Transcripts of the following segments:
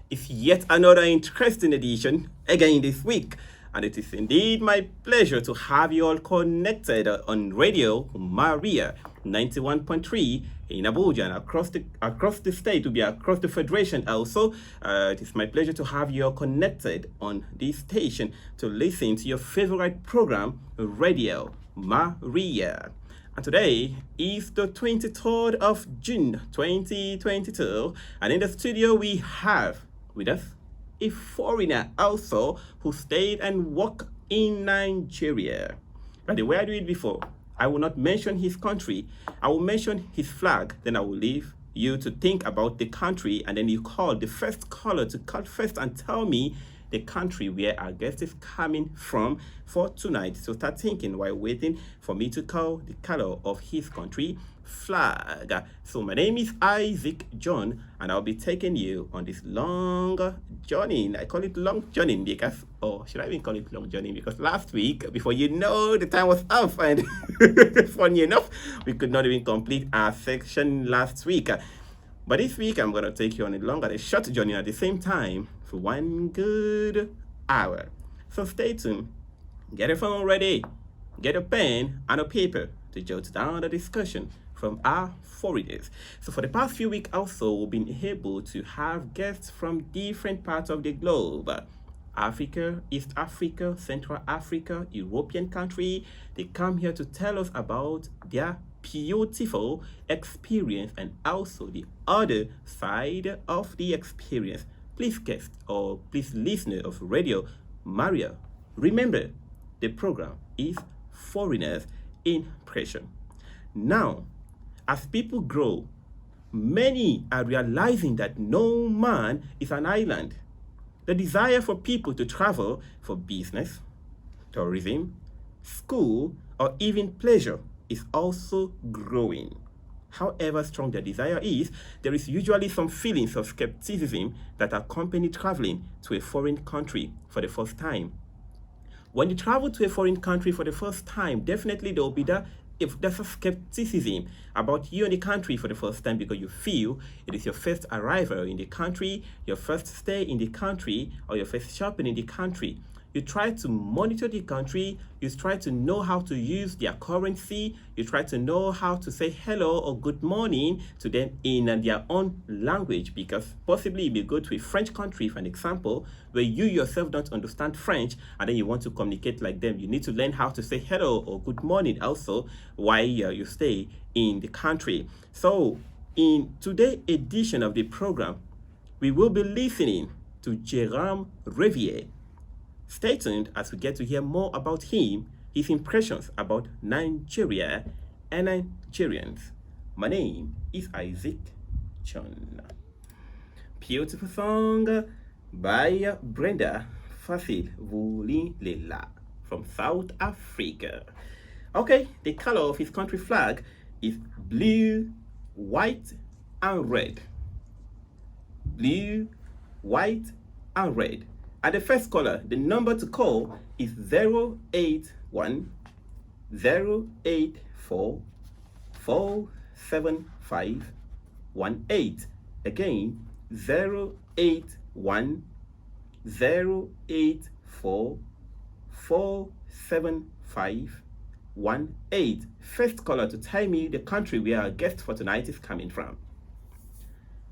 It's yet another interesting edition again this week, and it is indeed my pleasure to have you all connected on Radio Maria 91.3 in Abuja and across the state, to be across the federation also. It is my pleasure to have you all connected on this station to listen to your favorite program, Radio Maria. And today is the 23rd of June 2022, and in the studio we have with us a foreigner also who stayed and worked in Nigeria. By the way I do it before, I will not mention his country, I will mention his flag, then I will leave you to think about the country, and then you call the first caller to call first and tell me the country where our guest is coming from for tonight. So start thinking while waiting for me to call the color of his country flag. So my name is Isaac John, and I'll be taking you on this long journey. I call it long journey because, or should I even call it long journey? Because last week, before you know, the time was up, and funny enough, we could not even complete our section last week. But this week, I'm going to take you on a long and a short journey at the same time for one good hour. So stay tuned. Get your phone ready. Get a pen and a paper to jot down the discussion from our foreigners. So for the past few weeks also, we've been able to have guests from different parts of the globe. Africa, East Africa, Central Africa, European country. They come here to tell us about their beautiful experience and also the other side of the experience. Please guest or please listener of Radio Maria, remember the program is Foreigners Impression. Now, as people grow, many are realizing that no man is an island. The desire for people to travel for business, tourism, school, or even pleasure is also growing. However strong the desire is, there is usually some feelings of skepticism that accompany traveling to a foreign country for the first time. When you travel to a foreign country for the first time, definitely there will be that if there's a skepticism about you in the country for the first time because you feel it is your first arrival in the country, your first stay in the country, or your first shopping in the country. You try to monitor the country, you try to know how to use their currency, you try to know how to say hello or good morning to them in their own language, because possibly you may go to a French country, for an example, where you yourself don't understand French and then you want to communicate like them. You need to learn how to say hello or good morning also while you stay in the country. So in today's edition of the program, we will be listening to Jérôme Rivière. Stay tuned as we get to hear more about him, his impressions about Nigeria and Nigerians. My name is Isaac John. Beautiful song by Brenda Fasil Vulilela from South Africa. Okay, the color of his country flag is blue, white, and red. Blue, white, and red. And the first caller, the number to call is 081 084 47518. Again, 081 084 47518. First caller to tell me the country where our guest for tonight is coming from.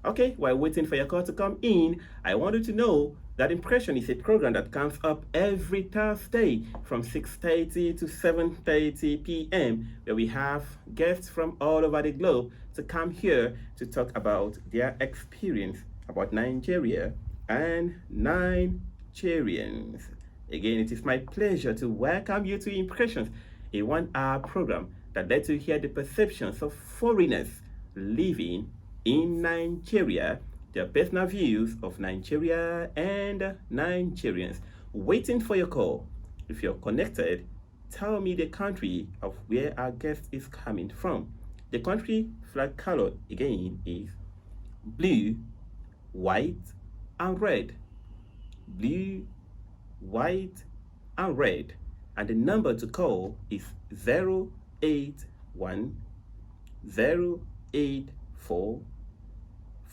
Okay, while waiting for your call to come in, I wanted to know that Impression is a program that comes up every Thursday from 6:30 to 7:30 p.m. where we have guests from all over the globe to come here to talk about their experience about Nigeria and Nigerians. Again, it is my pleasure to welcome you to Impressions, a 1-hour program that lets you hear the perceptions of foreigners living in Nigeria, their personal views of Nigeria and Nigerians. Waiting for your call. If you're connected, tell me the country of where our guest is coming from. The country flag color again is blue, white, and red. Blue, white, and red. And the number to call is 081 084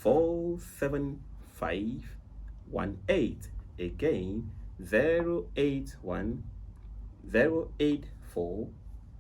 47518. 47518. Again, 081 084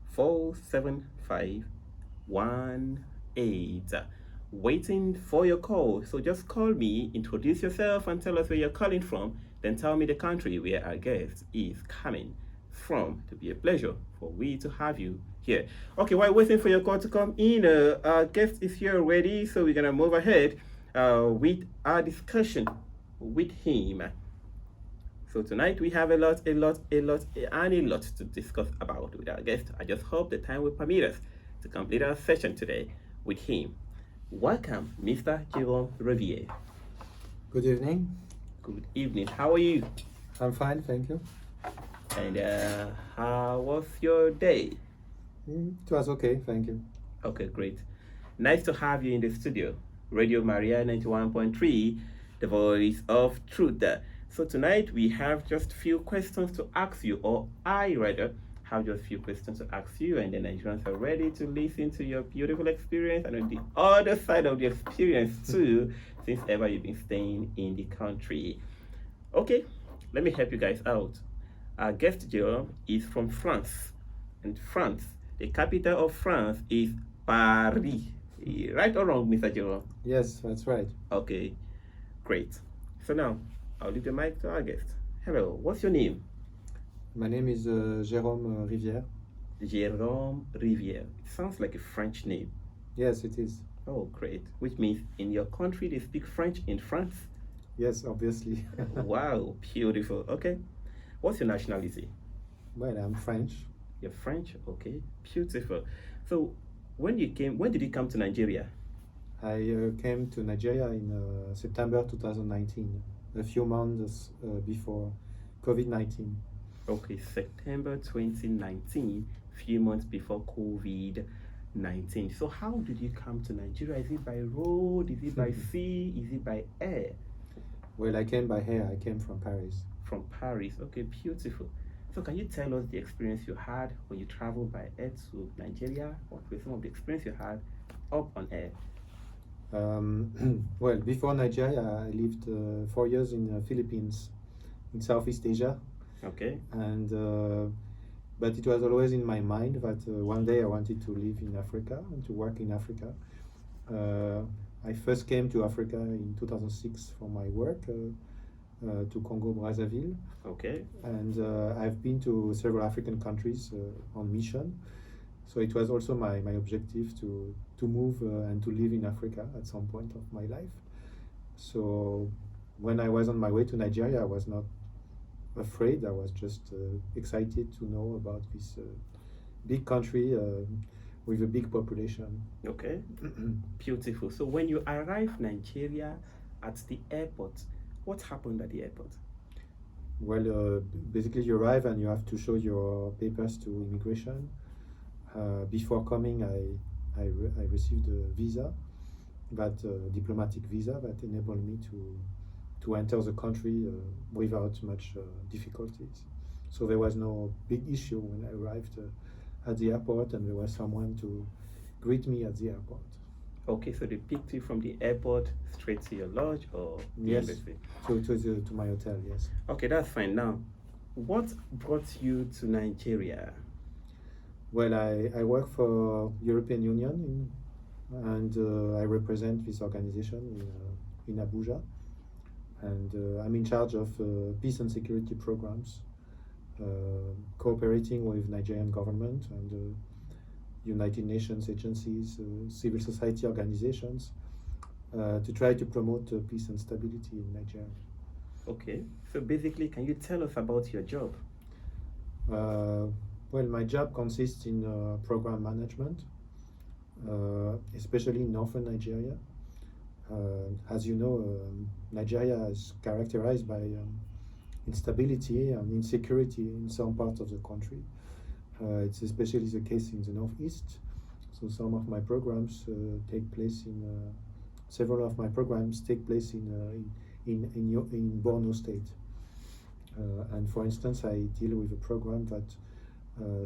47518. Waiting for your call. So just call me, introduce yourself, and tell us where you're calling from. Then tell me the country where our guest is coming from. To be a pleasure for we to have you here. Okay, while waiting for your call to come in, our guest is here already, so we're gonna move ahead with our discussion with him. So tonight we have a lot to discuss about with our guest. I just hope the time will permit us to complete our session today with him. Welcome, Mr. Jérôme Rivière. Good evening. Good evening. How are you? I'm fine, thank you. And how was your day? It was okay, thank you. Okay, great. Nice to have you in the studio. Radio Maria 91.3, the voice of truth. So tonight we have just a few questions to ask you, or I rather have just a few questions to ask you, and the Nigerians are ready to listen to your beautiful experience and on the other side of the experience too, since ever you've been staying in the country. Okay, let me help you guys out. Our guest Jérôme is from France, and France, the capital of France is Paris. Right or wrong, Mr. Jérôme? Yes, that's right. Okay, great. So now, I'll leave the mic to our guest. Hello, what's your name? My name is Jérôme Rivière. Jérôme Rivière. It sounds like a French name. Yes, it is. Oh, great. Which means in your country they speak French in France? Yes, obviously. Wow, beautiful. Okay. What's your nationality? Well, I'm French. You're French? Okay, beautiful. So when did you come to Nigeria? I came to Nigeria in September 2019, a few months before COVID-19. Okay, September 2019, few months before COVID-19. So how did you come to Nigeria? Is it by road? Is it by sea? Is it by air? Well, I came by air. I came from Paris. From Paris. Okay, beautiful. So can you tell us the experience you had when you traveled by air to Nigeria? What were some of the experience you had up on air? Well, before Nigeria, I lived 4 years in the Philippines, in Southeast Asia. Okay. And but it was always in my mind that one day I wanted to live in Africa and to work in Africa. I first came to Africa in 2006 for my work to Congo Brazzaville. Okay. And I've been to several African countries on mission. So it was also my objective to move and to live in Africa at some point of my life. So when I was on my way to Nigeria, I was not afraid. I was just excited to know about this big country with a big population. Okay. Beautiful. So when you arrived Nigeria at the airport, what happened at the airport? Well, basically you arrive and you have to show your papers to immigration. Before coming, I received a visa, diplomatic visa that enabled me to enter the country without much difficulties. So there was no big issue when I arrived at the airport, and there was someone to greet me at the airport. Okay, so they picked you from the airport straight to your lodge or the Yes, embassy? to my hotel, yes. Okay, that's fine. Now, what brought you to Nigeria? Well, I work for European Union and I represent this organization in Abuja. And I'm in charge of peace and security programs, cooperating with Nigerian government and United Nations agencies, civil society organizations, to try to promote peace and stability in Nigeria. Okay, so basically, can you tell us about your job? Well, my job consists in program management, especially in northern Nigeria. As you know, Nigeria is characterized by instability and insecurity in some parts of the country. It's especially the case in the northeast. So some of my programs several of my programs take place in Borno State. And for instance, I deal with a program that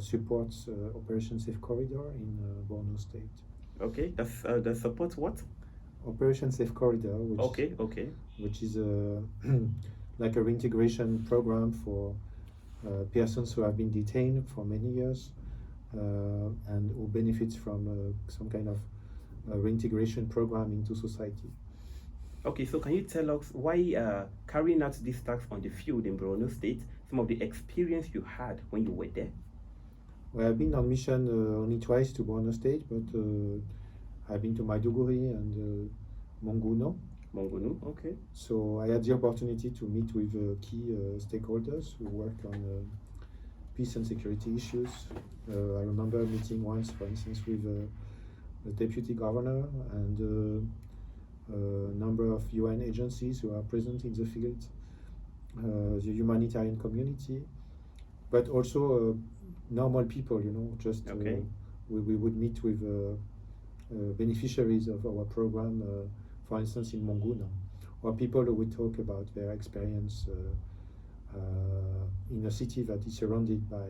supports Operation Safe Corridor in Borno State. Okay, that supports what? Operation Safe Corridor, which Okay. which is a like a reintegration program for persons who have been detained for many years and who benefits from some kind of reintegration program into society. Okay, so can you tell us why carrying out this task on the field in Borno State, some of the experience you had when you were there? Well, I've been on mission only twice to Borno State, but I've been to Maiduguri and Monguno. Mongunu, okay. So I had the opportunity to meet with key stakeholders who work on peace and security issues. I remember meeting once, for instance, with the deputy governor and a number of UN agencies who are present in the field, the humanitarian community, but also normal people, just Okay. we would meet with beneficiaries of our program, for instance, in Monguno, or people who would talk about their experience in a city that is surrounded by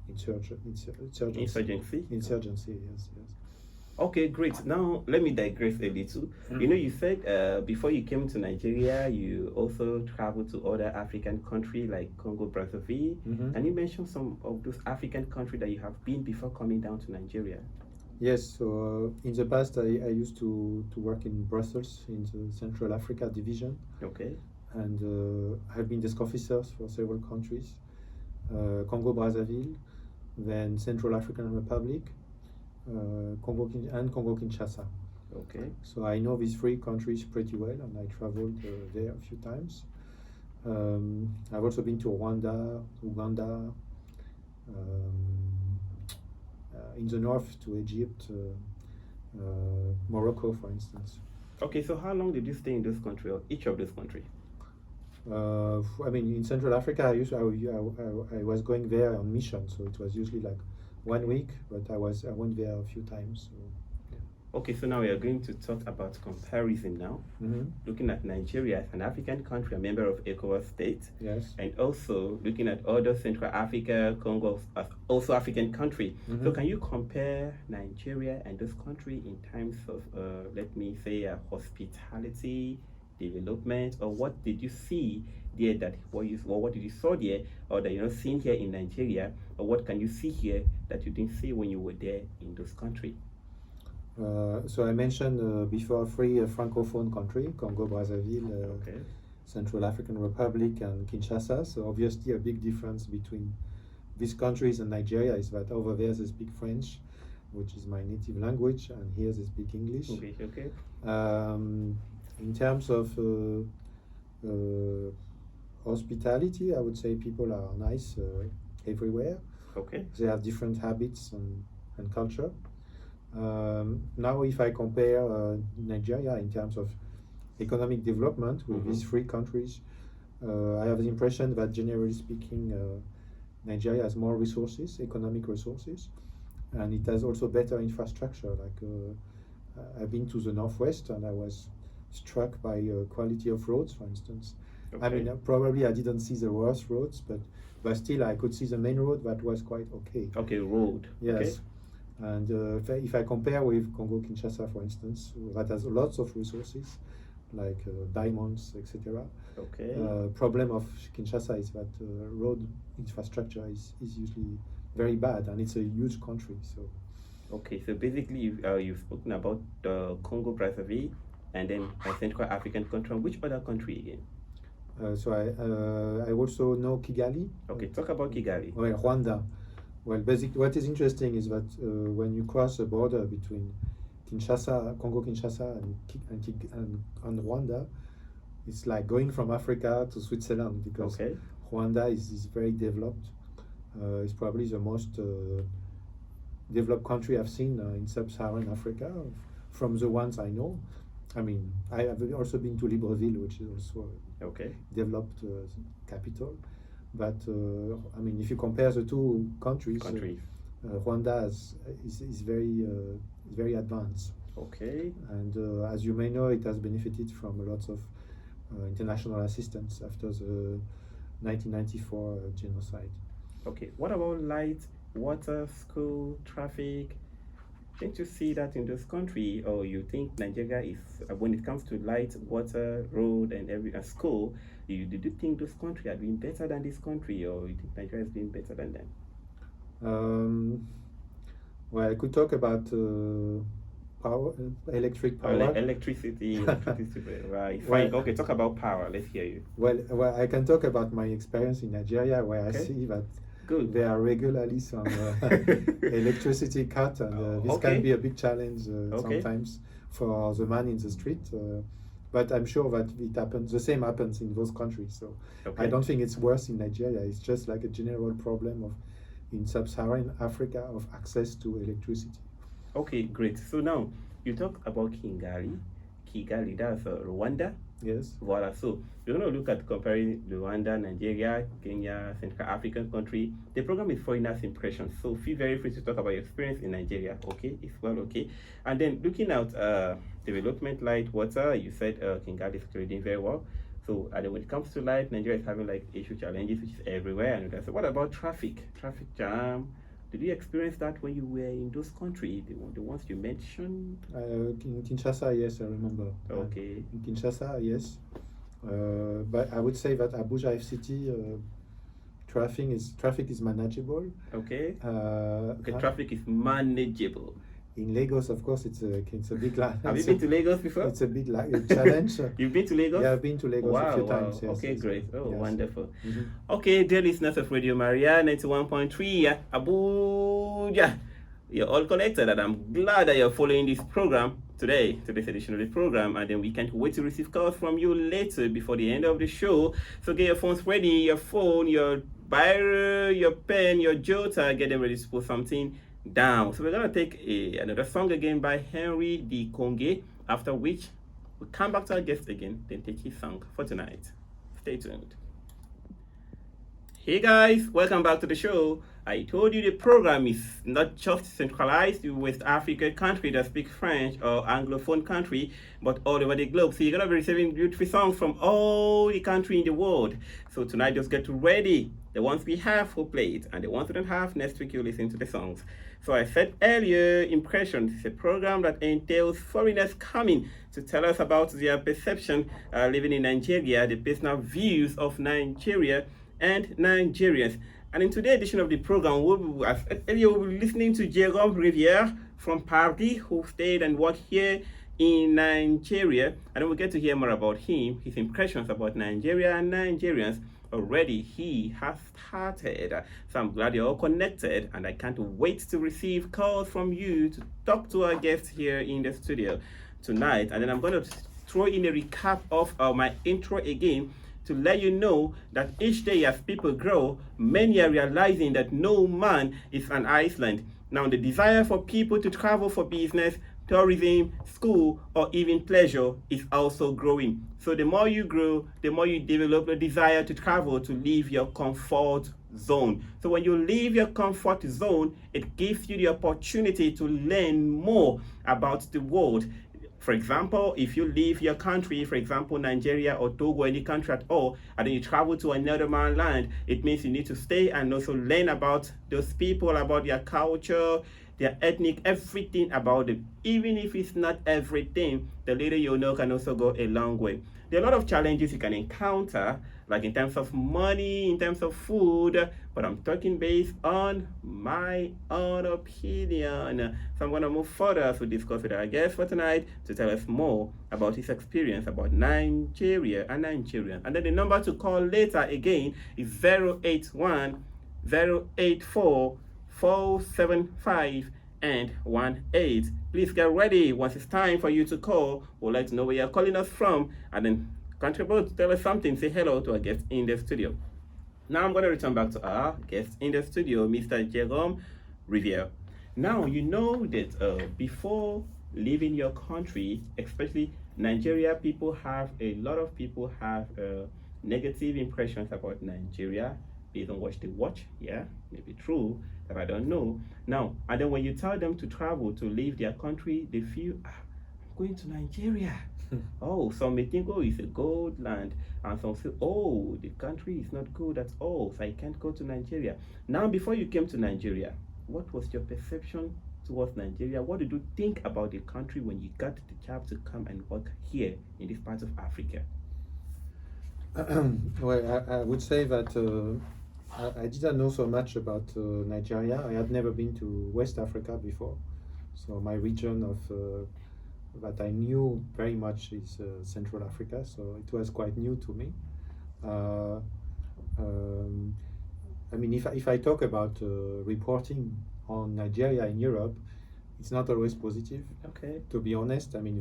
insurgency. Insurgency. Yes, yes. Okay, great. Now let me digress a little. You said before you came to Nigeria, you also traveled to other African countries like Congo, Brazzaville. Can you mention some of those African countries that you have been before coming down to Nigeria? Yes, so in the past I used to work in Brussels in the Central Africa division, Okay. and I've been desk officer for several countries, Congo, Brazzaville, then Central African Republic, Congo Kinshasa. Okay. So I know these three countries pretty well, and I traveled there a few times. I've also been to Rwanda, Uganda, in the north to Egypt, Morocco, for instance. Okay, so how long did you stay in this country, or each of those countries? I mean, in Central Africa, I was going there on mission, so it was usually like 1 week, but I went there a few times. So. Okay, so now we are going to talk about comparison now. Looking at Nigeria as an African country, a member of ECOWAS state, Yes. and also looking at other Central Africa, Congo as also African country. So can you compare Nigeria and this country in terms of, let me say, hospitality, development, or what did you see there what did you saw there, or that you're not seeing here in Nigeria, or what can you see here that you didn't see when you were there in this country? So I mentioned before three francophone country, Congo, Brazzaville, Okay. Central African Republic, and Kinshasa. So obviously a big difference between these countries and Nigeria is that over there they speak French, which is my native language, and here they speak English. Okay. In terms of hospitality, I would say people are nice everywhere. Okay. They have different habits and culture. Now, if I compare Nigeria in terms of economic development with these three countries, I have the impression that generally speaking, Nigeria has more resources, economic resources, and it has also better infrastructure. Like I've been to the northwest, and I was struck by quality of roads, for instance. Okay. I mean, probably I didn't see the worst roads, but still I could see the main road that was quite okay. Okay, road. Yes. Okay. And if I compare with Congo Kinshasa, for instance, that has lots of resources like diamonds, etc. Okay. Problem of Kinshasa is that road infrastructure is usually very bad, and it's a huge country. So. Okay, so basically you've spoken about Congo Brazzaville, and then a Central African country. Which other country again? So I also know Kigali. Okay, talk about Kigali. Well, Rwanda. Well, basically, what is interesting is that when you cross the border between Kinshasa, Congo Kinshasa, and Rwanda, it's like going from Africa to Switzerland, because Okay. Rwanda is very developed. It's probably the most developed country I've seen in sub-Saharan Africa, from the ones I know. I mean, I have also been to Libreville, which is also Okay. developed capital. But I mean, if you compare the two countries, Rwanda is very advanced. Okay. And as you may know, it has benefited from lots of international assistance after the 1994 genocide. Okay. What about light, water, school, traffic? Don't you see that in this country, or you think Nigeria is, when it comes to light, water, road, and every school, did you think this country are doing better than this country, or you think Nigeria is doing better than them? Um, well, I could talk about power, electric power. Electricity, right? Well, Fine. Okay, talk about power. Let's hear you. well, I can talk about my experience in Nigeria, where I Okay. see that Good. there are regularly some electricity cut, and this Okay. can be a big challenge Okay. sometimes for the man in the street. But I'm sure that it happens. The same happens in those countries. So Okay. I don't think it's worse in Nigeria. It's just like a general problem of in sub-Saharan Africa of access to electricity. Okay, great. So now you talk about Kigali. Kigali, that's Rwanda. Yes. Voila. So we're going to look at comparing Rwanda, Nigeria, Kenya, Central African country. The program is Foreigners Impressions. So feel very free to talk about your experience in Nigeria. Okay, it's well okay. And then looking at development, light, water, you said Kigali is actually doing very well. So and then when it comes to light, Nigeria is having like issue challenges, which is everywhere. And so what about traffic? Traffic jam. Did you experience that when you were in those countries, the ones you mentioned? In Kinshasa, yes, I remember. Okay. In Kinshasa, yes. But I would say that Abuja FCT traffic is manageable. Okay. Traffic is manageable. In Lagos, of course, it's a big Have you been to Lagos before? It's a big challenge. You've been to Lagos? Yeah, I've been to Lagos a few times. Yes, okay, yes, great. yes. Oh, Yes. wonderful. Mhm. Okay, dear listeners of Radio Maria 91.3 Abuja, you're all connected, and I'm glad that you're following this program today, today's edition of the program, and then we can't wait to receive calls from you later before the end of the show. So get your phones ready, your phone, your biro, your pen, your jota, get them ready to put something down. So we're gonna take another song again by Henry D. Konge, after which we'll come back to our guest again, then take his song for tonight. Stay tuned. Hey guys, welcome back to the show. I told you the program is not just centralized to West African country that speak French or Anglophone country, but all over the globe. So you're gonna be receiving beautiful songs from all the country in the world. So tonight, just get ready. The ones we have, we'll play it, and the ones we don't have, next week you'll listen to the songs. So I said earlier, Impressions is a program that entails foreigners coming to tell us about their perception living in Nigeria, the personal views of Nigeria and Nigerians. And in today's edition of the program, we'll be listening to Jérôme Rivière from Paris, who stayed and worked here in Nigeria. And then we'll get to hear more about him, his impressions about Nigeria and Nigerians. Already he has started. So I'm glad you're all connected, and I can't wait to receive calls from you to talk to our guests here in the studio tonight. And then I'm going to throw in a recap of my intro again to let you know that each day as people grow, many are realizing that no man is an island. Now, the desire for people to travel for business, tourism, school, or even pleasure is also growing. So the more you grow, the more you develop the desire to travel, to leave your comfort zone. So when you leave your comfort zone, it gives you the opportunity to learn more about the world. For example, if you leave your country, for example, Nigeria or Togo, any country at all, and then you travel to another man's land, it means you need to stay and also learn about those people, about their culture, their ethnic, everything about them. Even if it's not everything, the little you know can also go a long way. There are a lot of challenges you can encounter, like in terms of money, in terms of food, but I'm talking based on my own opinion. So I'm going to move further to discuss with our guest for tonight to tell us more about his experience about Nigeria and Nigerians. And then the number to call later again is 081 084 475 and 18. Please get ready. Once it's time for you to call, we'd like to know where you're calling us from, and then contribute, tell us something, say hello to our guest in the studio. Now I'm going to return back to our guest in the studio, Mr. Jérôme Rivière. Now, you know that before leaving your country, especially Nigeria, a lot of people have negative impressions about Nigeria based on what they watch. Yeah, maybe true, that I don't know. Now, and then when you tell them to travel, to leave their country, they feel, I'm going to Nigeria. Oh, some may think, oh, it's a gold land, and some say, oh, the country is not good at all, so I can't go to Nigeria. Now, before you came to Nigeria, what was your perception towards Nigeria? What did you think about the country when you got the chance to come and work here in this part of Africa? Well, I would say that I didn't know so much about Nigeria. I had never been to West Africa before, so my region of that I knew very much is Central Africa. So it was quite new to me. Uh, um, I mean, if I talk about reporting on Nigeria in Europe, it's not always positive. Okay. To be honest, I mean,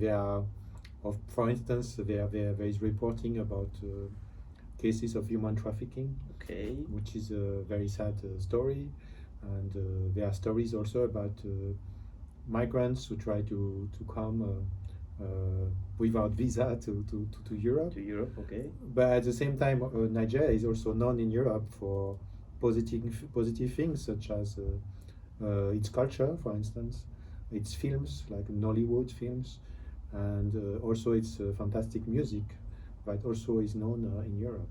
for instance, there is reporting about cases of human trafficking, Okay. which is a very sad story, and there are stories also about migrants who try to come without visa to Europe. To Europe, okay. But at the same time, Nigeria is also known in Europe for positive things such as its culture, for instance, its films like Nollywood films, and also its fantastic music, that also is known in Europe.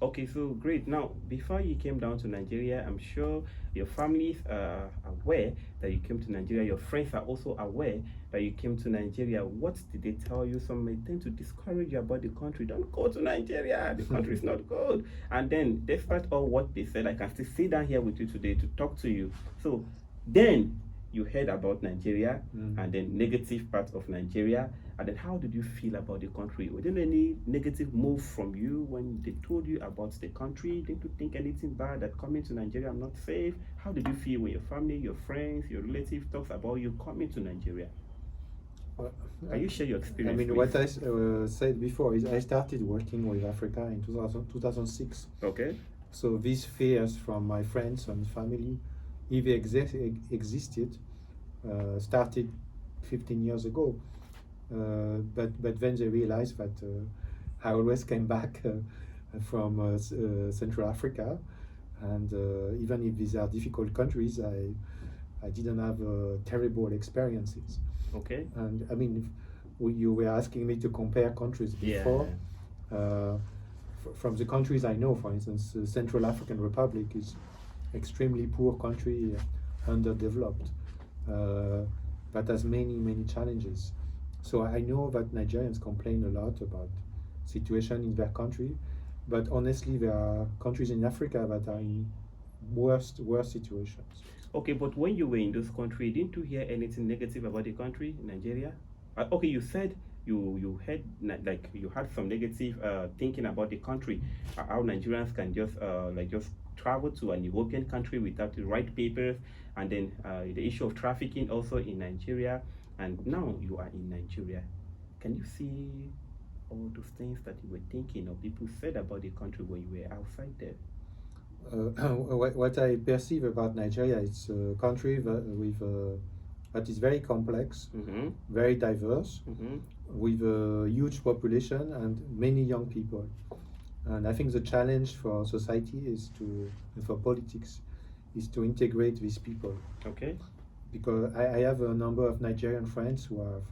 Okay, so great. Now, before you came down to Nigeria, I'm sure your families are aware that you came to Nigeria. Your friends are also aware that you came to Nigeria. What did they tell you? Some may tend to discourage you about the country. Don't go to Nigeria. The country is not good. And then, despite all what they said, I can still sit down here with you today to talk to you. So then you heard about Nigeria and then negative parts of Nigeria. And then how did you feel about the country? Was there any negative move from you when they told you about the country? Didn't you think anything bad that coming to Nigeria I'm not safe? How did you feel when your family, your friends, your relatives talks about you coming to Nigeria? Can you share your experience? I mean, what I said before is I started working with Africa in 2006. Okay. So these fears from my friends and family, if they existed, started 15 years ago. But then they realized that I always came back from Central Africa, and even if these are difficult countries, I didn't have terrible experiences. Okay. And I mean, you were asking me to compare countries before. Yeah. From the countries I know, for instance, the Central African Republic is extremely poor country, underdeveloped, but has many challenges. So I know that Nigerians complain a lot about situation in their country, but honestly, there are countries in Africa that are in worse situations. Okay, but when you were in those countries, didn't you hear anything negative about the country, Nigeria? Okay, you said you had like you had some negative thinking about the country, how Nigerians can just just travel to an European country without the right papers, and then the issue of trafficking also in Nigeria, and now you are in Nigeria. Can you see all those things that you were thinking or people said about the country when you were outside there? What I perceive about Nigeria is a country that is very complex, very diverse, with a huge population and many young people. And I think the challenge for society for politics, is to integrate these people. Okay. Because I have a number of Nigerian friends who have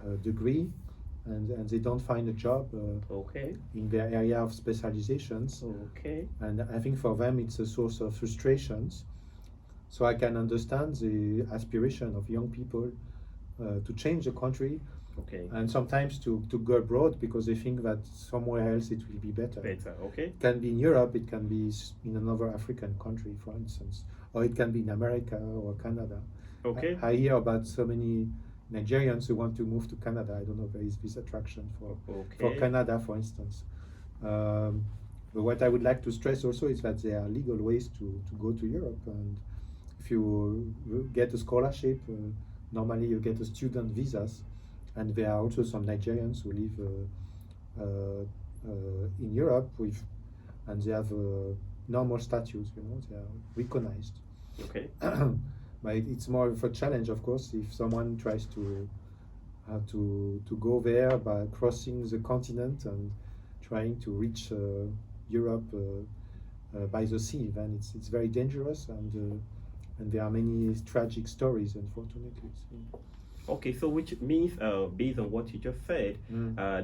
a degree, and they don't find a job Okay. in their area of specializations. Okay. And I think for them it's a source of frustrations. So I can understand the aspiration of young people to change the country, Okay. and sometimes to go abroad because they think that somewhere else it will be better. Better. Okay. It can be in Europe, it can be in another African country, for instance, or it can be in America or Canada. Okay. I hear about so many Nigerians who want to move to Canada. I don't know if there is this attraction for Canada, for instance. But what I would like to stress also is that there are legal ways to go to Europe, and if you get a scholarship, normally you get a student visas, and there are also some Nigerians who live in Europe and they have normal status. They are recognized. Okay. But it's more of a challenge, of course, if someone tries to go there by crossing the continent and trying to reach Europe by the sea. Then it's very dangerous, and there are many tragic stories, unfortunately. So. Okay, so which means, based on what you just said,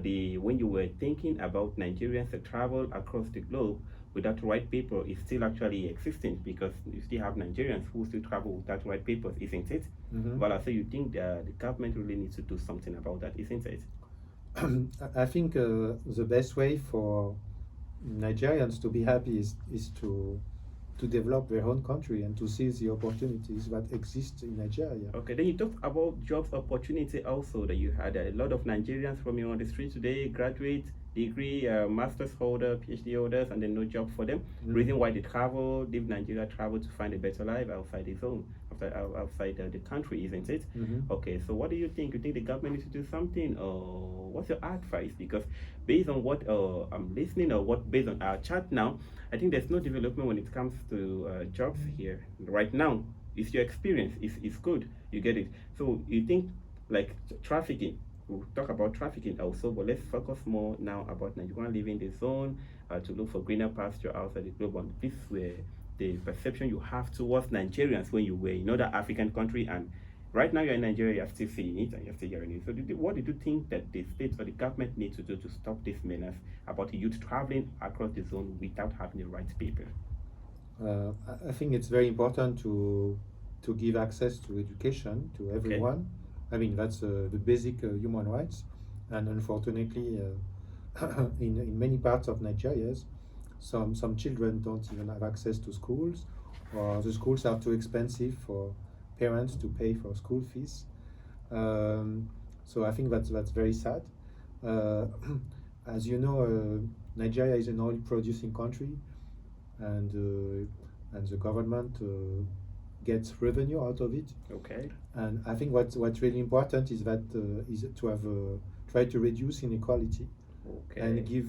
the when you were thinking about Nigerians that travel across the globe without right paper is still actually existing, because you still have Nigerians who still travel without right papers, isn't it? Well, so you think the government really needs to do something about that, isn't it? I think the best way for Nigerians to be happy is to develop their own country and to seize the opportunities that exist in Nigeria. Okay, then you talked about job opportunity also, that you had a lot of Nigerians from you on the street today, graduate, degree, master's holder, PhD holders, and then no job for them. Reason why they travel, leave Nigeria, travel to find a better life outside the zone, outside the country, isn't it? Okay, so what do you think? You think the government needs to do something, or what's your advice? Because based on what I'm listening, or what based on our chat now, I think there's no development when it comes to jobs here right now. It's your experience. It's good. You get it. So you think like trafficking. We'll talk about trafficking also, but let's focus more now about Nigerian living the zone, to look for greener pasture outside the globe. And this were the perception you have towards Nigerians when you were in another African country, and right now you're in Nigeria, you're still seeing it and you're still hearing it. So what did you think that the state or the government needs to do to stop this menace about the youth traveling across the zone without having the right paper? I think it's very important to give access to education to everyone. I mean, that's the basic human rights, and unfortunately, in many parts of Nigeria, some children don't even have access to schools, or the schools are too expensive for parents to pay for school fees. So I think that's very sad. As you know, Nigeria is an oil-producing country, and the government gets revenue out of it. Okay. And I think what's really important is that is to have try to reduce inequality, and give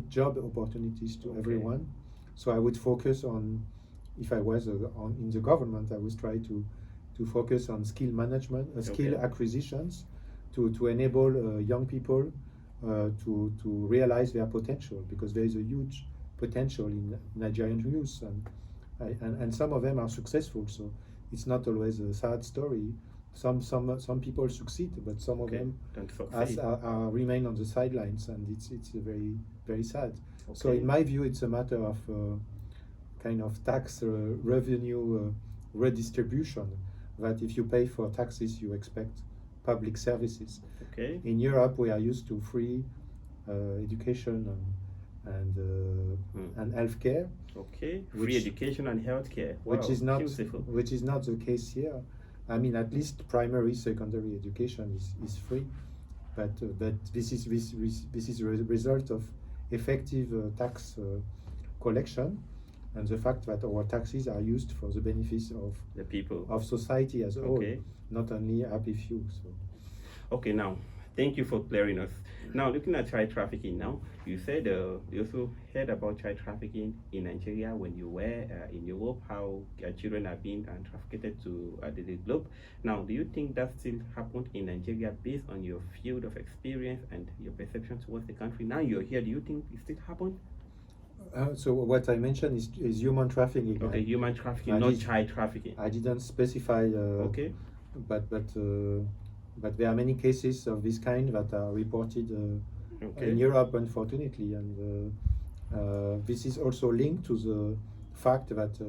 job opportunities to everyone. So I would focus on, if I was in the government, I would try to focus on skill management, skill acquisitions, to enable young people to realize their potential, because there is a huge potential in Nigerian youth, and some of them are successful. So it's not always a sad story. Some people succeed, but some of them remain on the sidelines, and it's very, very sad. So in my view, it's a matter of kind of tax revenue redistribution, that if you pay for taxes, you expect public services. In Europe, we are used to free education and healthcare. Free education and healthcare. Wow, which is not the case here. I mean, at least primary, secondary education is free, but this is a result of effective tax collection, and the fact that our taxes are used for the benefits of the people, of society as a whole, not only happy few. So. Okay, now thank you for clearing us. Now, looking at child trafficking now, you said you also heard about child trafficking in Nigeria when you were in Europe, how children are being trafficked to the globe. Now, do you think that still happened in Nigeria based on your field of experience and your perception towards the country? Now you're here, do you think it still happened? So what I mentioned is human trafficking. Okay, human trafficking, not child trafficking. I didn't specify. But there are many cases of this kind that are reported in Europe, unfortunately, and this is also linked to the fact that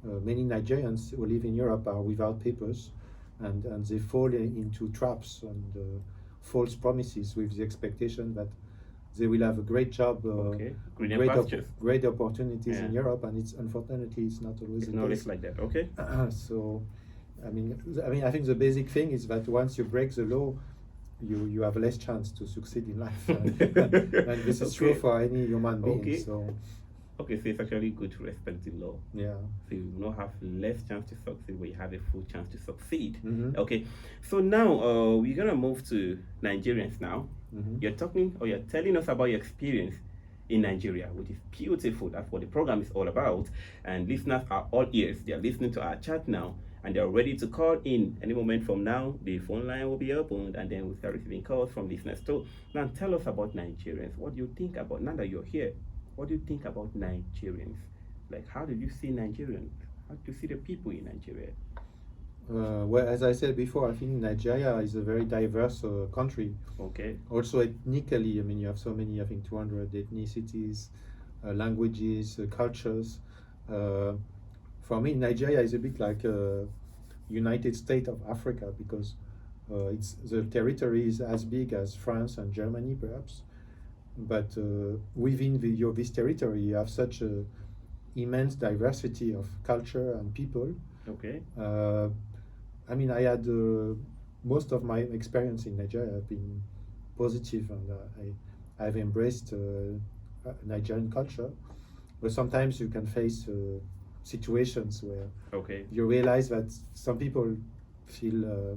many Nigerians who live in Europe are without papers, and they fall into traps and false promises with the expectation that they will have a great job, great opportunities in Europe, and unfortunately it's not always the case. Like that. So. I mean, I think the basic thing is that once you break the law, you have less chance to succeed in life, and this is true for any human being. So it's actually good to respect the law. Yeah. So you will not have less chance to succeed when you have a full chance to succeed. Okay. So now we're gonna move to Nigerians now. You're telling us about your experience in Nigeria, which is beautiful. That's what the program is all about. And listeners are all ears. They are listening to our chat now, and they're ready to call in any moment from now. The phone line will be opened, and then we'll start receiving calls from listeners. So now tell us about Nigerians. What do you think about, now that you're here, what do you think about Nigerians? Like, how do you see Nigerians? How do you see the people in Nigeria? Well, as I said before, I think Nigeria is a very diverse country. Okay. Also ethnically, I mean, you have so many, I think 200 ethnicities, languages, cultures. Uh, for me, Nigeria is a bit like United States of Africa because it's the territory is as big as France and Germany, perhaps. But within this territory, you have such a immense diversity of culture and people. Okay. I mean, I had most of my experience in Nigeria have been positive, and I've embraced Nigerian culture. But sometimes you can face situations where Okay. you realize that some people feel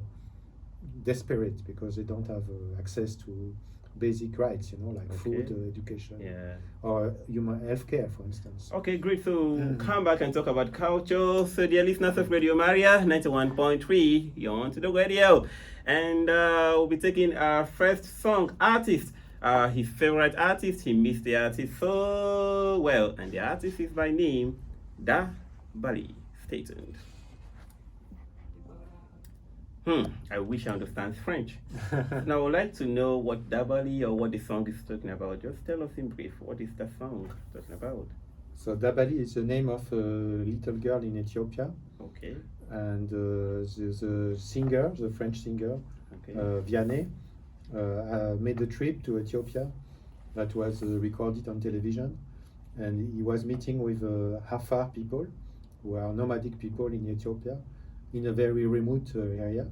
desperate because they don't have access to basic rights, you know, like Okay. food, education, Yeah. or human health care, for instance. Okay, great. So come back and talk about culture. So dear listeners of Radio Maria 91.3, you're on to the radio. And we'll be taking our first song artist. His favorite artist, he missed the artist so well. And the artist is by name Da Bali. Stay tuned. I wish I understand French. Now, I would like to know what Dabali or what the song is talking about. Just tell us in brief, what is the song talking about? So Dabali is the name of a little girl in Ethiopia, Okay, and the singer, the French singer, okay, Vianney, made a trip to Ethiopia that was recorded on television, and he was meeting with Afar people, who are nomadic people in Ethiopia, in a very remote area,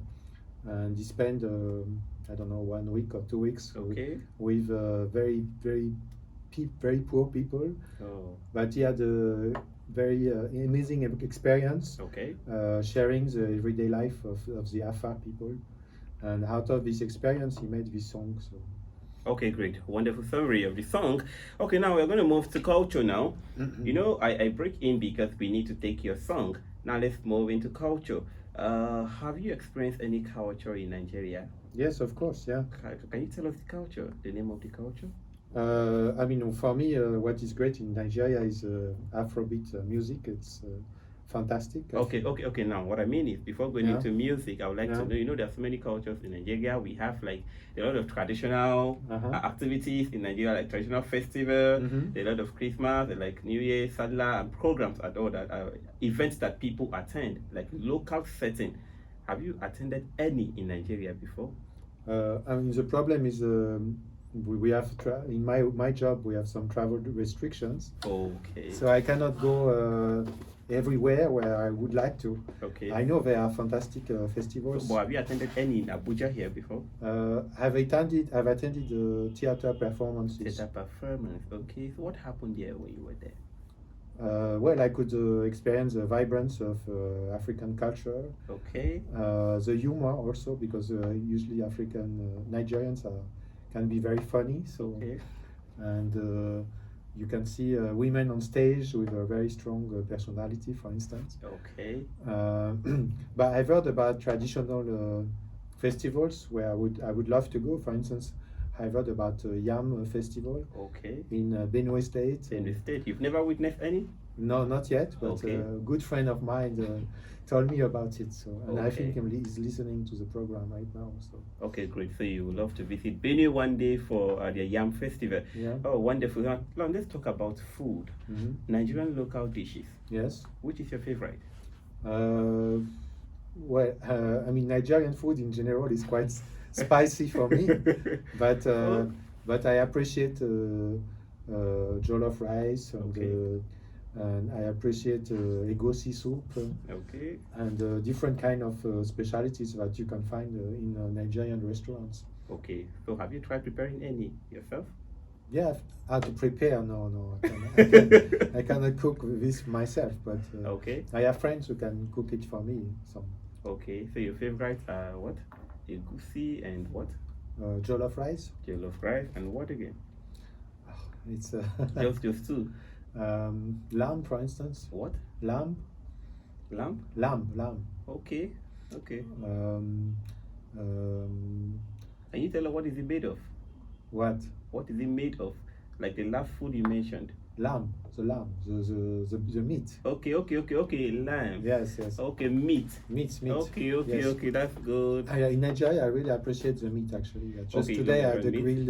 and he spent I don't know 1 week or 2 weeks okay. with very very poor people, Oh, but he had a very amazing experience okay, sharing the everyday life of the Afar people, and out of this experience he made this song. So okay, great. Wonderful summary of the song. Okay, now we're going to move to culture now. You know, I break in because we need to take your song. Now let's move into culture. Have you experienced any culture in Nigeria? yes, of course, yeah. Can you tell us the culture, the name of the culture? I mean, for me, what is great in Nigeria is Afrobeat music. It's fantastic. Okay. Now, what I mean is, before going Yeah. into music, I would like to Yeah. know. You know, there's so many cultures in Nigeria. We have like a lot of traditional activities in Nigeria, like traditional festival, Mhm. a lot of Christmas, like New Year, Sadla, and programs and all that events that people attend, like local setting. Have you attended any in Nigeria before? I mean, the problem is we have in my job we have some travel restrictions, Okay. so I cannot go everywhere where I would like to. Okay. I know there are fantastic festivals. But have you attended any in Abuja here before? I've attended theater performances. Theater performance. Okay. So what happened there when you were there? Well, I could experience the vibrance of African culture, Okay. the humor also, because usually African Nigerians can be very funny. So, Okay. and you can see women on stage with a very strong personality, for instance. Okay. But I've heard about traditional festivals where I would love to go. For instance, I've heard about Yam Festival Okay. in Benue State. In the state, you've never witnessed any? No, not yet, but Okay. a good friend of mine told me about it. So, and I Okay. think he's listening to the program right now. So, Okay, great. So you would love to visit Benue one day for the Yam Festival. yeah. Oh, wonderful. Now, let's talk about food. Mhm. Nigerian local dishes. Yes. Which is your favorite? Well, I mean, Nigerian food in general is quite spicy for me, but but I appreciate jollof rice, Okay. and I appreciate egusi soup, Okay. and different kind of specialities that you can find in Nigerian restaurants. Okay. So have you tried preparing any yourself? Yeah, how to prepare? No, I cannot cook this myself, but Okay. I have friends who can cook it for me. Some Okay. So your favorite what? Egusi and what? jollof rice. Jollof rice and what again? It's Just two. lamb, for instance. What? Lamb. Lamb? Okay. Okay. Can you tell us what is it made of? What? What is it made of? Like the last food you mentioned. lamb, the meat. Okay. Lamb. Yes, yes. Okay, meat. Meat. Okay, Yes. that's good. In Nigeria, I really appreciate the meat actually. Just Okay, you today I love had a meat?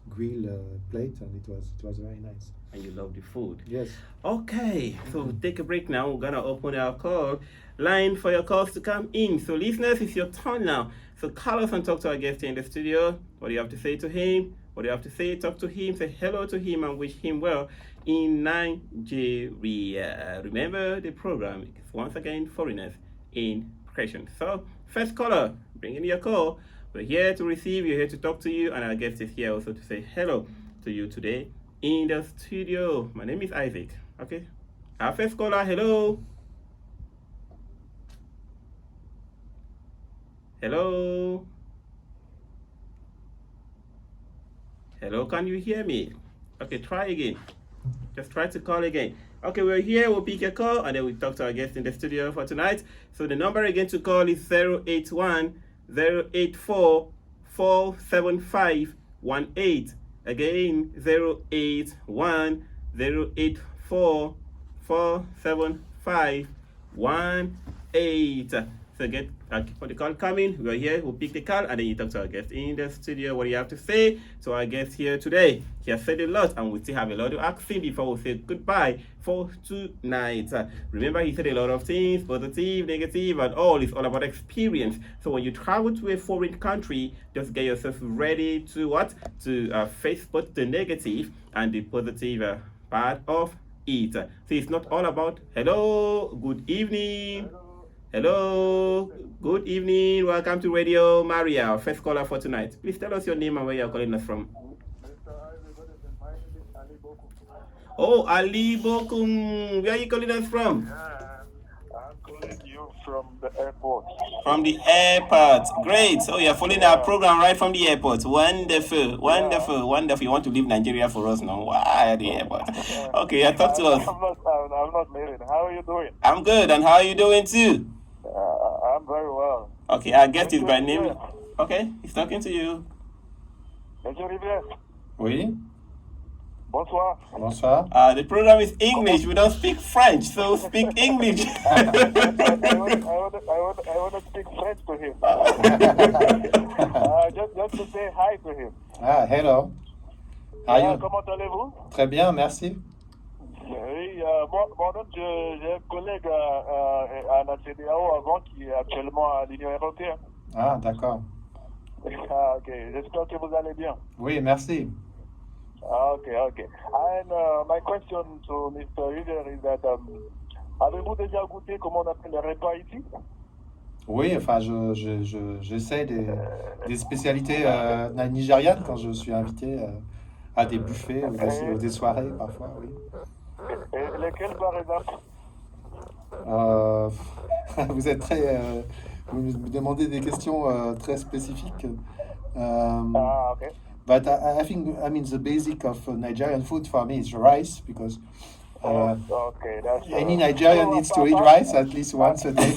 grill plate, and it was very nice. And you love the food. Yes. Okay, so take a break now. We're gonna open our call line for your calls to come in. So listeners, it's your turn now. So call us and talk to our guest here in the studio. What do you have to say to him? What do you have to say? Talk to him, say hello to him, and wish him well in Nigeria. Remember, the program is once again foreigners in question. So first caller, bring in your call. We're here to receive, we're here to talk to you, and our guest is here also to say hello to you today in the studio. My name is Isaac. Okay. Our first caller, hello. Hello. Hello, can you hear me? Okay, try again. Just try to call again. Okay, we're here, we'll pick a call, and then we'll talk to our guest in the studio for tonight. So the number again to call is 081 084 47518. Again, 081 084 47518. So get for the call coming. We're here, we'll pick the call, and then you talk to our guest in the studio. What do you have to say to our guest here today? He has said a lot, and we still have a lot to ask him before we say goodbye for tonight. Remember, he said a lot of things, positive, negative, and all. It's all about experience. So when you travel to a foreign country, just get yourself ready to what? To face both the negative and the positive part of it. So it's not all about hello, good evening. Hello, good evening. Welcome to Radio Maria, our first caller for tonight. Please tell us your name and where you're calling us from. Oh, Ali Bokum. Where are you calling us from? I'm calling you from the airport. From the airport. Great. So you're following our program right from the airport. Wonderful. You want to leave Nigeria for us now? Why at the airport? Okay, talk to us. I'm not married. How are you doing? I'm good. And how are you doing too? I'm very well. Okay, our guest is by name. Okay, he's talking to you. Monsieur Rivière. Oui. Bonsoir. Bonsoir. The program is English. We don't speak French, so speak English. I want to speak French to him. Just to say hi to him. Ah, hello. How are you? Comment allez-vous? Très bien, merci. Oui, moi-même, j'ai un collègue à la CEDEAO avant qui est actuellement à l'Union européenne. Ah, d'accord. Ah, ok. J'espère que vous allez bien. Oui, merci. Okay. And my question to Mr. Rivière is that avez-vous déjà goûté comment on appelle les repas ici? Oui, enfin, j'essaie des spécialités nigérianes quand je suis invité à des buffets ou des soirées parfois, oui. Et lesquels par exemple? Vous êtes vous me demandez des questions très spécifiques. Okay. But I think, the basic of Nigerian food for me is rice, because Okay, that's any Nigerian needs to eat rice at least once a day.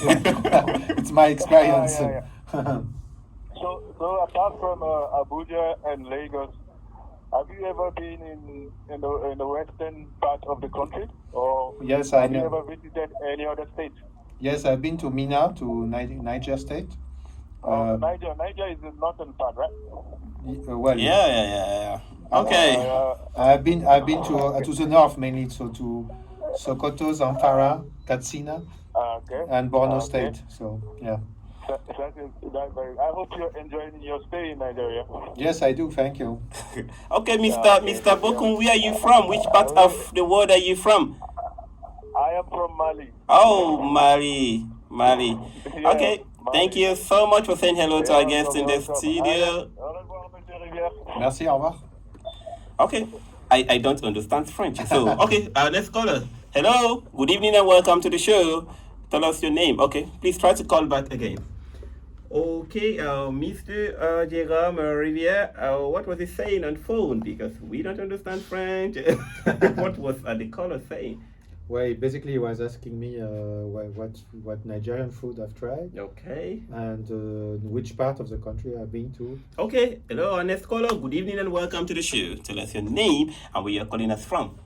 It's my experience. Yeah. So apart from Abuja and Lagos, have you ever been in the western part of the country, or Yes, I have you know. ever visited any other state? Yes, I've been to Mina, to Niger State. Niger is the northern part, right? Well, Yeah. Okay. I've been to the north mainly, so to Sokoto, Zamfara, Katsina, Okay. and Borno Okay. State. So yeah. I hope you're enjoying your stay in Nigeria. Yes, I do. Thank you. Okay, Mr. Bokum, where are you from? Which part of the world are you from? I am from Mali. Oh, Mali. Yeah, Okay, thank you so much for saying hello to our guest in the welcome. studio. Au revoir, Monsieur Rivière. Merci. Au revoir. Okay, I don't understand French. So, okay, let's call her. Hello, good evening and welcome to the show. Tell us your name. Okay, please try to call back again. Okay, Mr. Jérôme Rivière, what was he saying on phone? Because we don't understand French. What was the caller saying? Well, basically, he was asking me what Nigerian food I've tried Okay. and which part of the country I've been to. Okay, hello, our next caller. Good evening and welcome to the show. Tell us your name and where you're calling us from.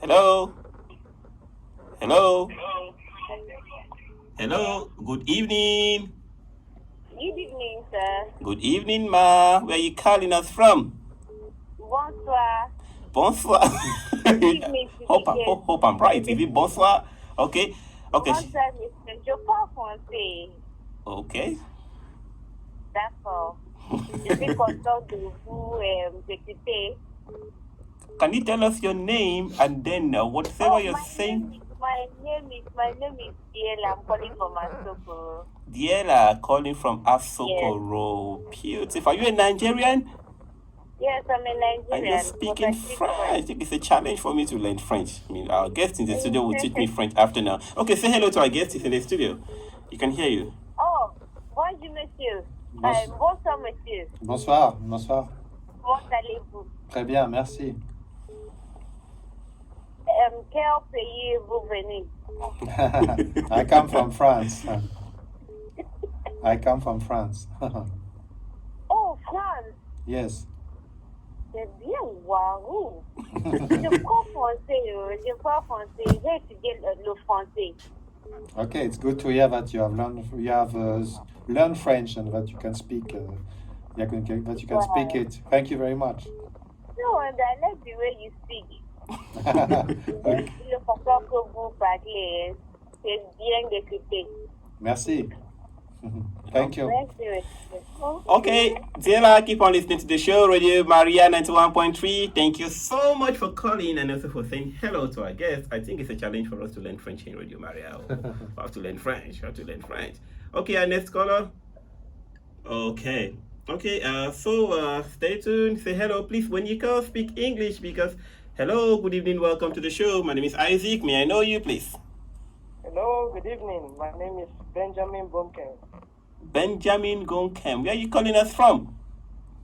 Hello? Hello? Hello? Good evening. Good evening, sir. Good evening, ma. Where are you calling us from? Bonsoir. Bonsoir. evening to hope, the guest. hope I'm right. Is it bonsoir? Okay. Okay. Bonsoir, monsieur. Je parle français. Okay. D'accord. Je suis content de vous écouter. Can you tell us your name and then whatever you're saying? My name is Diela. I'm calling from Asoko. Diela calling from Asokoro. Yes. Beautiful. Are you a Nigerian? Yes, I'm a Nigerian. And you're speaking French. I think it's a challenge for me to learn French. I mean, our guest in the studio will teach me French after now. Okay, say hello to our guest. He's in the studio. He can hear you. Oh, bonjour, monsieur. Bonsoir, monsieur. Bonsoir, bonsoir. Comment allez-vous? Très bien, merci. Quel pays vous venez? I come from France. I come from France. Oh, France. Yes. C'est bien, waouh! Je parle français, j'ai étudié le français. Okay, it's good to hear that you have learned French and that you can speak speak it. Thank you very much. No, and I like the way you speak. Le français que vous parlez, c'est bien d'écouter. Merci. Thank you. Okay, Diela, keep on listening to the show, Radio Maria 91.3. Thank you so much for calling and also for saying hello to our guests. I think it's a challenge for us to learn French in Radio Maria. We have to learn French. Okay, our next caller. Okay, so stay tuned. Say hello, please. When you call, speak English because hello, good evening, welcome to the show. My name is Isaac. May I know you, please? Hello, good evening. My name is Benjamin Bonkem. Benjamin Gonkem. Where are you calling us from?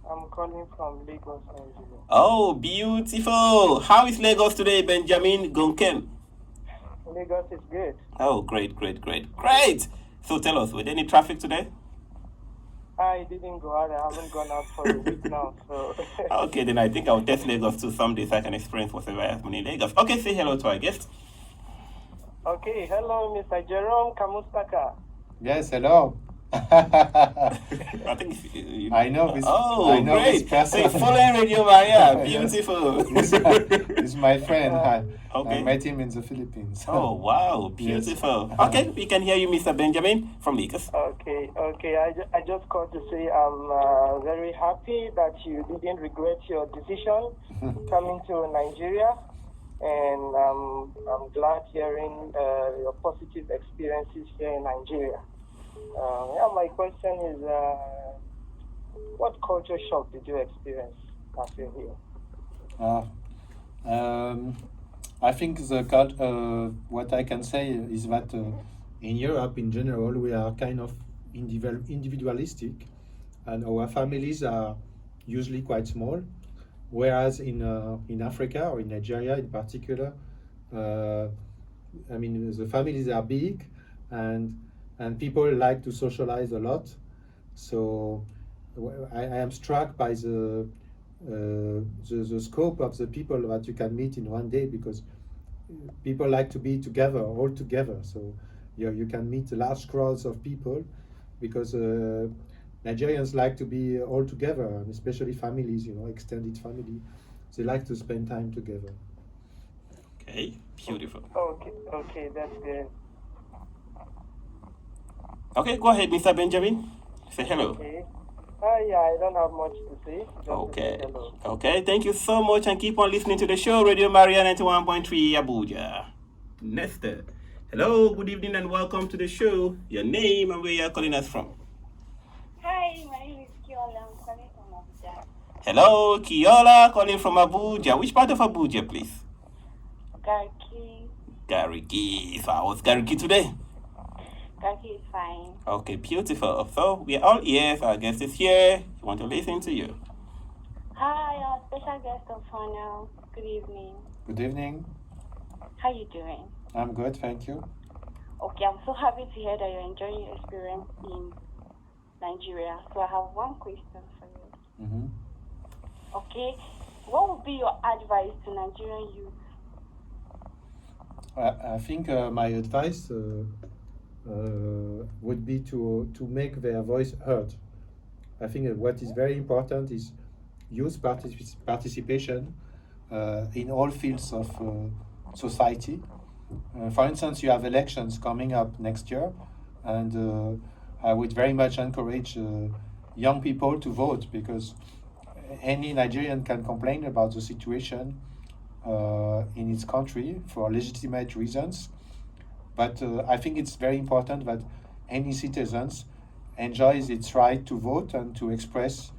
I'm calling from Lagos, Nigeria. Oh, beautiful. How is Lagos today, Benjamin Gonkem? Lagos is good. Oh, great. So tell us, were there any traffic today? I didn't go out. I haven't gone out for a week now. So. Okay, then I think I'll test Lagos too someday so I can experience whatever happened in Lagos. Okay, say hello to our guest. Okay, hello, Mr. Jerome Kamustaka. Yes, hello. I think I know this. Oh, I know great! This person. So you're following Radio Maria. Beautiful. This is my friend. Okay. I met him in the Philippines. Oh wow, beautiful. Yes. Okay, we can hear you, Mr. Benjamin from Lagos. Okay. I just called to say I'm very happy that you didn't regret your decision coming to Nigeria, and I'm glad hearing your positive experiences here in Nigeria. My question is, what culture shock did you experience as you're here? I think what I can say is that in Europe in general we are kind of individualistic, and our families are usually quite small, whereas in Africa or in Nigeria in particular, the families are big and people like to socialize a lot. So I am struck by the scope of the people that you can meet in one day, because people like to be together, all together. So you can meet large crowds of people because Nigerians like to be all together, and especially families, extended family. They like to spend time together. Okay, beautiful. Okay, that's good. Okay, go ahead, Mr. Benjamin. Say hello. Okay. I don't have much to say. Okay. Okay, thank you so much, and keep on listening to the show, Radio Maria 91.3 Abuja. Next. Hello, good evening, and welcome to the show. Your name and where you're calling us from? Hi, my name is Kiola. I'm calling from Abuja. Hello, Kiola, calling from Abuja. Which part of Abuja, please? Gariki. So how was Gariki today? Gariki is fine. Okay, beautiful. So we are all ears. Our guest is here. We want to listen to you. Hi, our special guest of honor. Good evening. Good evening. How you doing? I'm good, thank you. Okay, I'm so happy to hear that you're enjoying your experience in Nigeria. So I have one question for you. Mm-hmm. Okay, what would be your advice to Nigerian youth I think my advice would be to make their voice heard. I think what is very important is youth participation in all fields of society. For instance, you have elections coming up next year, and I would very much encourage young people to vote, because any Nigerian can complain about the situation in its country for legitimate reasons. But I think it's very important that any citizens enjoys its right to vote and to express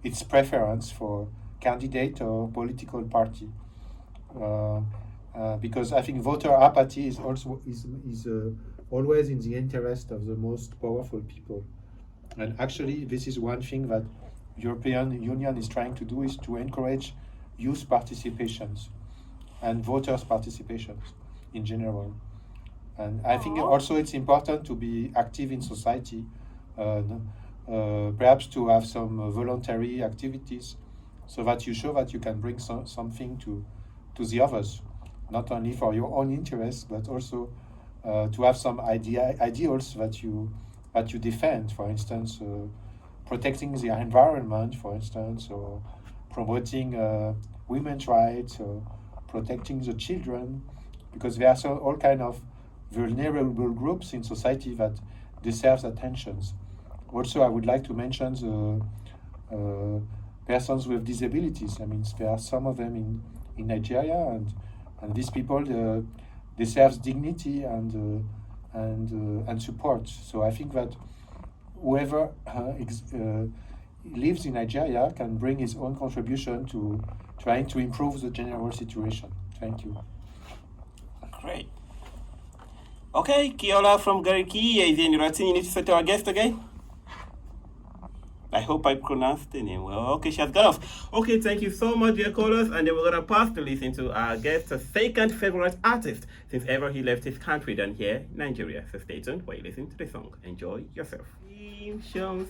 its preference for candidate or political party. Because I think voter apathy is also always in the interest of the most powerful people. And actually, this is one thing that European Union is trying to do, is to encourage youth participations and voters' participations in general. And I think also it's important to be active in society, perhaps to have some voluntary activities, so that you show that you can bring something to the others, not only for your own interests, but also to have some ideals that you defend. For instance, protecting the environment, for instance, or promoting women's rights, or protecting the children, because there are all kind of vulnerable groups in society that deserves attentions. Also, I would like to mention the persons with disabilities. I mean, there are some of them in Nigeria, and these people deserve dignity and support. So I think that whoever lives in Nigeria can bring his own contribution to trying to improve the general situation. Thank you. Great. Okay, Kiola from Gariki is in Ratin. You need to say to our guest again. I hope I pronounced the name well. Okay, she has gone off. Okay, thank you so much, dear callers. And then we're going to pass to listen to our guest's second favorite artist since ever he left his country than here, Nigeria. So stay tuned while you listen to the song. Enjoy yourself.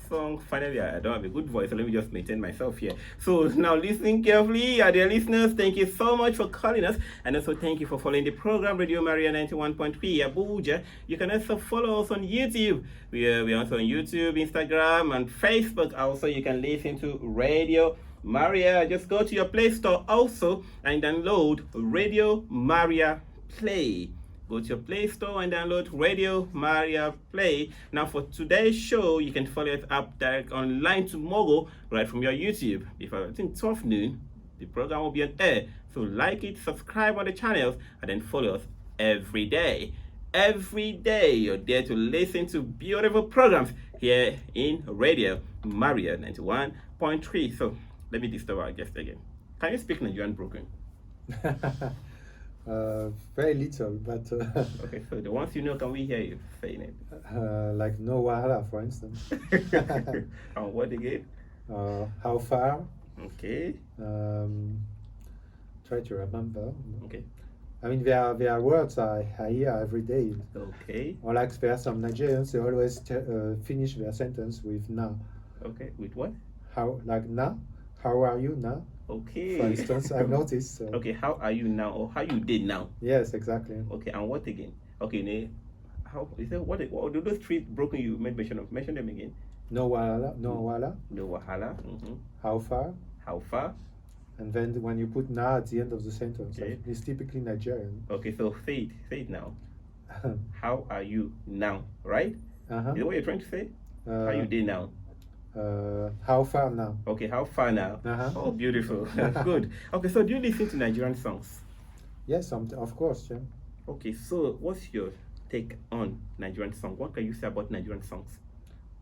Song. Finally, I don't have a good voice, so let me just maintain myself here. So now listen carefully, dear listeners. Thank you so much for calling us, and also thank you for following the program Radio Maria 91.3 Abuja. You can also follow us on YouTube. We're also on YouTube, Instagram, and Facebook. Also, you can listen to Radio Maria. Just go to your Play Store also and download Radio Maria Play. Go to your Play Store and download Radio Maria Play. Now for today's show, you can follow it up direct online tomorrow, right from your YouTube. Before I think 12 noon, the program will be on air. So like it, subscribe on the channels, and then follow us every day. Every day, you're there to listen to beautiful programs here in Radio Maria 91.3. So let me disturb our guest again. Can you speak Nigerian broken? Very little, but okay, so the ones you know, can we hear you saying it? like no wahala, for instance. And what again? How far? Okay. Try to remember. Okay. I mean, there are words I hear every day. Okay. Or like there are some Nigerians, they always finish their sentence with na. Okay, with what? How, like na? How are you now? Okay. For instance, I've noticed. Okay, how are you now, or how you did now? Yes, exactly. Okay, and what again? Okay, how is that? What do those three broken you made mention of? Mention them again. No wahala, no wahala. No wahala. Mm-hmm. How far? How far? And then when you put na at the end of the sentence, okay. It's typically Nigerian. Okay, so say it now. How are you now? Right? Uh-huh. Is that what you're trying to say? How you did now? How far now? Okay, how far now? Uh-huh. Oh, beautiful. Good. Okay, so do you listen to Nigerian songs? Yes, of course, yeah. Okay, so what's your take on Nigerian song? What can you say about Nigerian songs?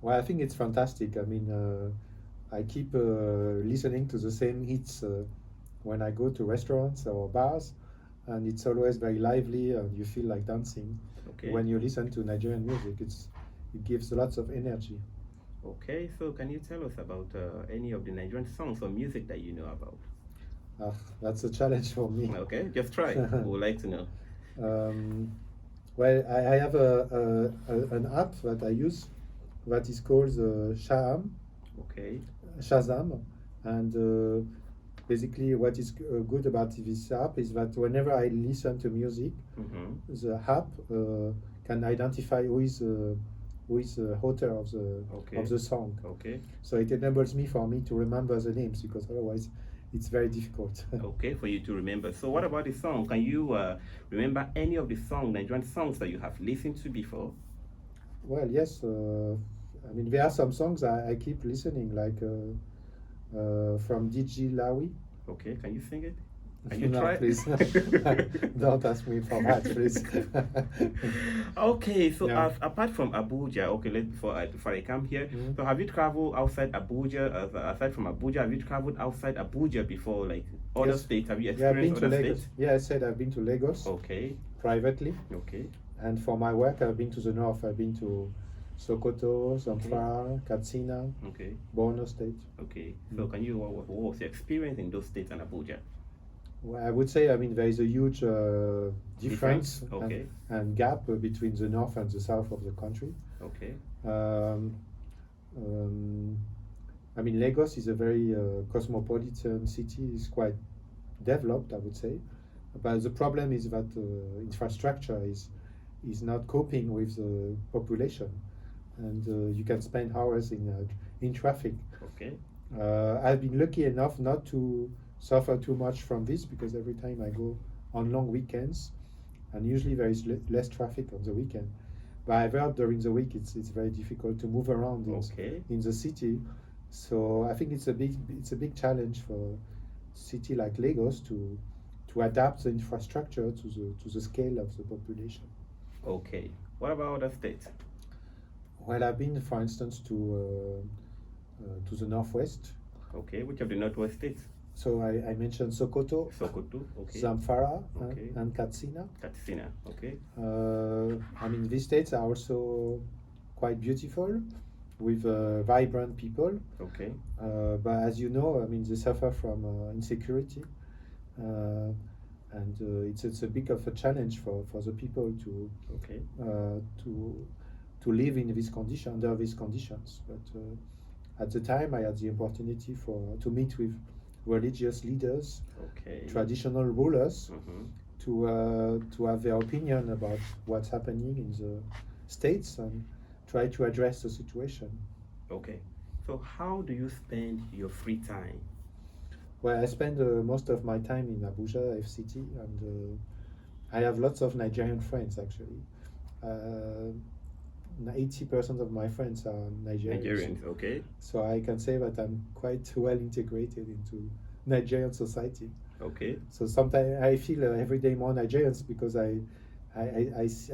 Well, I think it's fantastic. I mean, I keep listening to the same hits when I go to restaurants or bars, and it's always very lively, and you feel like dancing. Okay. When you listen to Nigerian music, it gives lots of energy. Okay, so can you tell us about any of the Nigerian songs or music that you know about? That's a challenge for me. Okay, just try. We would like to know. Well, I have an app that I use that is called Shazam. Okay. Shazam, and basically what is good about this app is that whenever I listen to music, the app can identify who is the author of the song. Okay. So it enables me to remember the names, because otherwise it's very difficult. Okay, for you to remember. So what about the song? Can you remember any of the Nigerian songs that you have listened to before? Well, yes. I mean, there are some songs I keep listening, like from DJ Lawi. Okay, can you sing it? Can you No, try? please. Don't ask me for that, please. Okay, so Yeah. apart from Abuja, okay, before I come here, so have you traveled outside Abuja? Aside from Abuja, have you traveled outside Abuja before, like other Yes. states? Have you Yeah, I've been experienced to other Lagos. states? Yeah, I said I've been to Lagos Okay, privately, okay, and for my work, I've been to the north. I've been to Sokoto, Zamfara, Katsina, okay, Borno State. okay. So can you, what was your experience in those states and Abuja? Well, I would say, I mean, there is a huge difference Okay. and gap between the north and the south of the country. Okay, I mean, Lagos is a very cosmopolitan city. It's quite developed, I would say. But the problem is that infrastructure is not coping with the population, and you can spend hours in traffic. okay, I've been lucky enough not to suffer too much from this, because every time I go on long weekends, and usually there is less traffic on the weekend. But I've heard during the week it's very difficult to move around okay. in the city. So I think it's a big challenge for a city like Lagos to adapt the infrastructure to the scale of the population. Okay. What about other states? Well, I've been, for instance, to the northwest. Okay, which of the northwest states? So I mentioned Sokoto, Sokoto, okay. Zamfara, Okay. and Katsina. Katsina, okay. I mean, these states are also quite beautiful, with vibrant people. Okay, But as you know, I mean, they suffer from insecurity, and it's a bit of a challenge for the people okay, to live in this condition, under these conditions. But at the time, I had the opportunity to meet with religious leaders, okay. traditional rulers, Mhm. to have their opinion about what's happening in the states and try to address the situation. Okay. So how do you spend your free time? Well, I spend most of my time in Abuja, FCT, and I have lots of Nigerian friends, actually. 80% of my friends are Nigerians. Nigerians, okay. So I can say that I'm quite well integrated into Nigerian society. Okay. So sometimes I feel every day more Nigerians, because I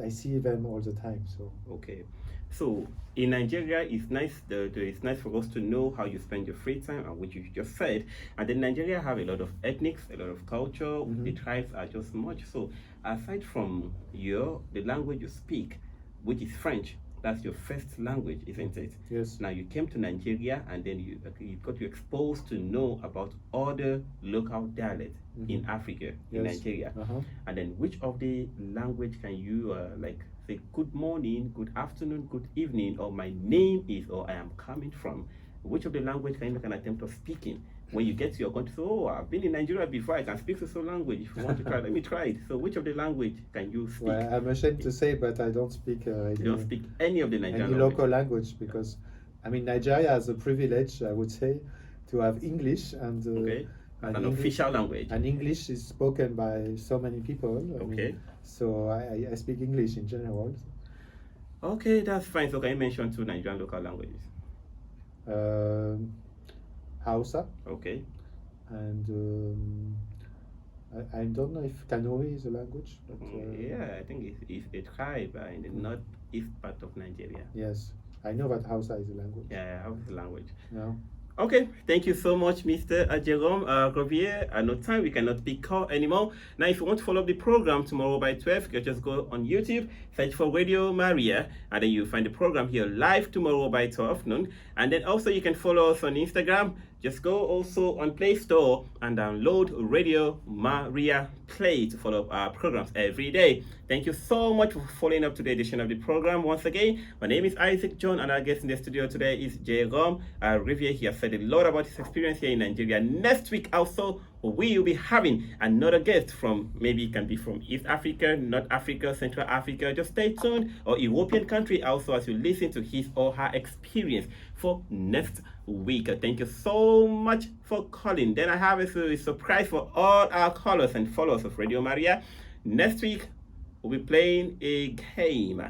see them all the time. So Okay. So in Nigeria, it's nice. It's nice for us to know how you spend your free time, and which you just said. And then Nigeria have a lot of ethnics, a lot of culture. The tribes are just much. So aside from the language you speak, which is French, that's your first language, isn't it? yes. Now you came to Nigeria, and then you got you exposed to know about other local dialects in Africa, in Yes. Nigeria. Uh-huh. And then which of the language can you like say good morning, good afternoon, good evening, or my name is, or I am coming from? Which of the language can you make an attempt of speaking? When you get to your country, so I've been in Nigeria before, I can speak so language. If you want to try, let me try it. So which of the language can you speak? Well, I'm ashamed to say, but I don't speak You don't speak any of the Nigerian any language. local language, because I mean, Nigeria has a privilege, I would say, to have English, and Okay. As an English, official language. and English is spoken by so many people. I mean, Okay. so I speak English in general. Okay, that's fine. So can you mention two Nigerian local languages? Hausa, Okay. and I don't know if Kanuri is a language, but Yeah, I think it's a tribe in the northeast part of Nigeria. yes, I know that Hausa is a language. Yeah, how is the language? Yeah. Okay, thank you so much, Mr. Jérôme Rivière. At no time, we cannot pick call anymore. Now, if you want to follow up the program tomorrow by 12, you can just go on YouTube, search for Radio Maria, and then you'll find the program here live tomorrow by 12 noon. And then also you can follow us on Instagram, Just go also on Play Store and download Radio Maria Play to follow up our programs every day. Thank you so much for following up to the edition of the program. Once again, my name is Isaac John, and our guest in the studio today is Jérôme Rivière. He has said a lot about his experience here in Nigeria. Next week also, we will be having another guest from, maybe it can be from East Africa, North Africa, Central Africa. Just stay tuned, or European country also, as you listen to his or her experience for next week. Thank you so much for calling. Then I have a surprise for all our callers and followers of Radio Maria. Next week, we'll be playing a game.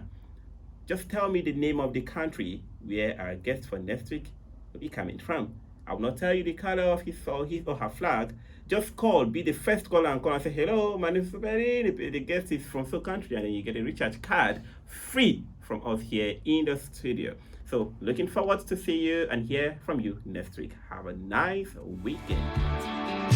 Just tell me the name of the country where our guest for next week will be coming from. I will not tell you the color of his or her flag. Just call, be the first caller and call and say, hello, my name is Suberi, the guest is from so country, and then you get a recharge card free from us here in the studio. So looking forward to see you and hear from you next week. Have a nice weekend.